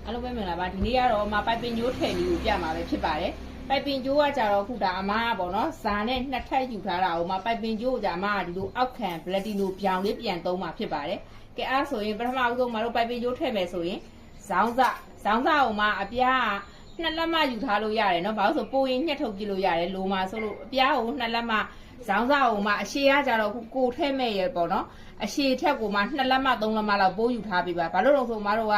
အားလုံးပဲမင်္ဂလာပါဒီနေ့ကတော့မပိုက်ပင်ကျိုးထည့်လေးကိုပြမှာပဲဖြစ်ပါတယ်ပိုက်ပင်ကျိုးကကြတော့ခုဒါအမားပေါ့နော်ဇာနဲ့နှစ်ထပ်ယူထားတာကိုမပိုက်ပင်ကျိုးကကြာအမားကဒီလိုအောက်ခံပလက်တီနိုပြောင်လေးပြန်သုံးမှာဖြစ်ပါတယ်ကဲအားဆိုရင်ပထမဦးဆုံးမတို့ပိုက်ပင်ကျိုးထည့်မယ်ဆိုရင်ဇောင်းစကိုမှအပြားနှစ်လက်မယူထားလို့ရတယ်နော်ဘာလို့ဆိုပိုရင်ညှက်ထုတ်ပြလို့ရတယ်လိုမှာဆိုလို့အပြားကိုနှစ်လက်မဇောင်းစကိုမှအရှည်ကကြတော့ခုကိုထည့်မဲ့ရပေါ့နော်အရှည်ထက်ကိုမှနှစ်လက်မသုံးလက်မလောက်ပိုးယူထားပေးပါဘာလို့လဲဆိုမတို့က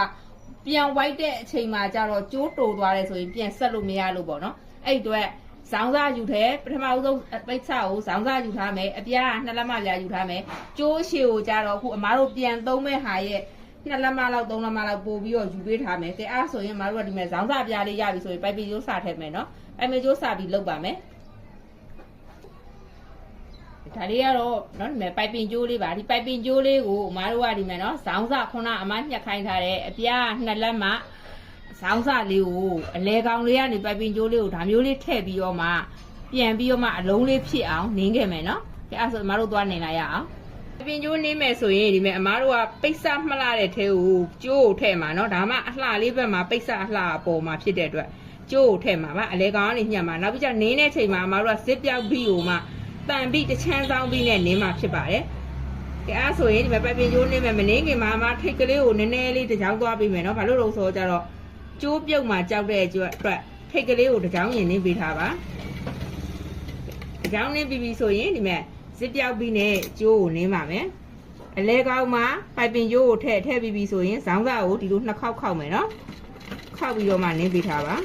ပြန်ဝိုက်တဲ့အချိန်မှာကျတော့ကျိုးတိုသွားတယ်ဆိုရင်ပြန်ဆက်လို့မရလို့ပေါ့နော်အဲ့အတွက်ဇောင်းစားယူထဲပထမဦးဆုံးပိတ်စကိုဇောင်းစားယူထားမယ်အပြားနှစ်လက်မပြားယူထားမယ်ကျိုးရှည်ကိုကျတော့အခုအမားတို့ပြန်သုံးမဲ့ဟာရဲ့နှစ်လက်မလောက်သုံးလက်မလောက်ပို့ပြီးတော့ယူပေးထားမယ်ကဲအားဆိုရင်အမားတို့ကဒီမဲ့ဇောင်းစားပြားလေးရပြီဆိုရင်ပိုက်ပင်ကျိုးစထည့်မယ်နော်ပိုက်ပင်ကျိုးစပြီးလုပ်ပါမယ်ဒါလေးကတော့နော်ဒီမဲ့ပိုက်ပင်ကျိုးလေးပါဒီပိုက်ပင်ကျိုးလေးကိုအမားတို့ကဒီမဲ့နော်ဇောင်းစခုနအမားညှက်ခိုင်းထားတဲ့အပြားနှစ်လက်မဇောင်းစလေးကိုအလဲကောင်လေးကနေပိုက်ပင်ကျိုးလေးကိုဒါမျိုးလေးထည့်ပြီးတော့မှပြန်ပြီးတော့မှအလုံးလေးဖြစ်အောင်နင်းခဲ့မယ်နော်အဲအဲ့ဆိုအမားတို့သွားနေလိုက်ရအောင်ပိုက်ပင်ကျိုးနင်းမယ်ဆိုရင်ဒီမဲ့အမားတို့ကပိတ်စမှတ်လာတဲ့ထဲကိုကျိုးကိုထည့်မှာနော်ဒါမှအလှလေးဘက်မှာပိတ်စအလှအပေါ်မှာဖြစ်တဲ့အတွက်ကျိုးကိုထည့်မှာပါအလဲကောင်ကနေညှက်မှာနောက်ပြီးကျနင်းတဲ့ချိန်မှာအမားတို့ကဇစ်ပြောက်ပြီးကိုမှတန်ပြီးတချမ်းဆောင်ပြီးနဲ့နင်းမှာဖြစ်ပါတယ်ကဲအဲ့ဆိုရင်ဒီမဲ့ပိုက်ပင်ကျိုးနင်းမယ်မနင်းခင်မှာအမထိတ်ကလေးကိုနည်းနည်းလေးတစ်ချောင်းသွားပြီးမယ်နော်ဘာလို့လဲဆိုတော့ကြတော့ကျိုးပြုတ်မှာကြောက်တဲ့အတွက်ထိတ်ကလေးကိုတစ်ချောင်းရင်နင်းပေးထားပါတစ်ချောင်းနင်းပြီးပြီဆိုရင်ဒီမဲ့ဇစ်ပြောက်ပြီးနဲ့ကျိုးကိုနင်းပါမယ်အလဲကောင်းမှာပိုက်ပင်ကျိုးကိုထည့်ပြီးပြီဆိုရင်ဇောင်းစာကိုဒီလိုနှစ်ခေါက်ခောက်မယ်နော်ခောက်ပြီးတော့မှနင်းပေးထားပါ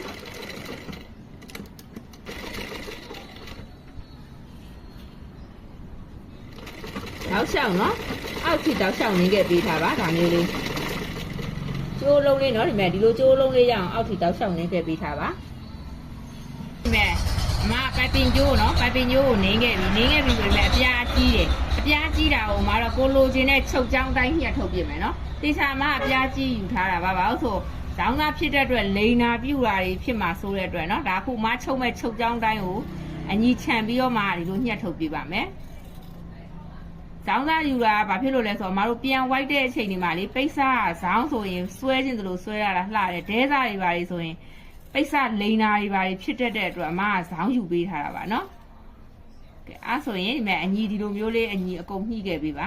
တောက်လျှောက်နော်အောက်ထိတောက်လျှောက်နင်းခဲ့ပေးထားပါဒါမျိုးလေးကျိုးလုံးလေးနော်ဒီမဲ့ဒီလိုကျိုးလုံးလေးရအောင်အောက်ထိတောက်လျှောက်နင်းခဲ့ပေးထားပါဒီမဲ့အမပိုက်ပင်ကျိုးနော်ပိုက်ပင်ကျိုးကိုနင်းခဲ့ပြီဆိုရင်အပြားကြီးတယ်အပြားကြီးတာကိုမတော့ကိုလိုချင်တဲ့ချုပ်ချောင်းတိုင်းညှက်ထုတ်ပြမယ်နော်တေချာမအပြားကြီးယူထားတာပါဘာလို့ဆိုဇောင်းသားဖြစ်တဲ့အတွက်လိန်နာပြူတာတွေဖြစ်မှာဆိုတဲ့အတွက်နော်ဒါခုမချုပ်မဲ့ချုပ်ချောင်းတိုင်းကိုအညီခြံပြီးတော့မှဒီလိုညှက်ထုတ်ပြပါမယ်ဇောင်းသားယူတာဘာဖြစ်လို့လဲဆိုတော့မတို့ပြန်ဝိုက်တဲ့အချိန်ဒီမှာလေပိတ်စာဇောင်းဆိုရင်ဆွဲခြင်းသလိုဆွဲရတာလှတယ်ဒဲစားတွေပါလေဆိုရင်ပိတ်စာလိန်နာတွေပါလေဖြစ်တတ်တဲ့အတွက်အမကဇောင်းယူပေးထားတာပါနော်ကဲအဲ့ဆိုရင်ဒီမဲ့အညီဒီလိုမျိုးလေးအညီအကုန်ညှိခဲ့ပေးပါ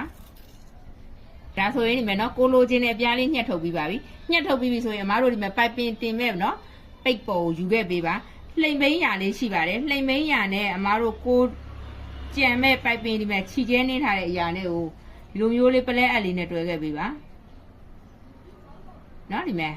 ဒါဆိုရင်ဒီမဲ့နော်ကိုလိုချင်းနဲ့အပြားလေးညှက်ထုတ်ပြီးပါပြီညှက်ထုတ်ပြီးပြီဆိုရင်အမတို့ဒီမဲ့ပိုက်ပင်တင်မဲ့နော်ပိတ်ပေါ်ကိုယူခဲ့ပေးပါလှိမ်မိန်ရာလေးရှိပါတယ်လှိမ်မိန်ရာနဲ့အမတို့ကိုကြံမဲ့ပိုက်ပင်ဒီမဲ့ခြိကျဲနေထားတဲ့အရာနဲ့ကိုဒီလိုမျိုးလေးပလဲအပ်လေးနဲ့တွဲခဲ့ပေးပါနော်ဒီမဲ့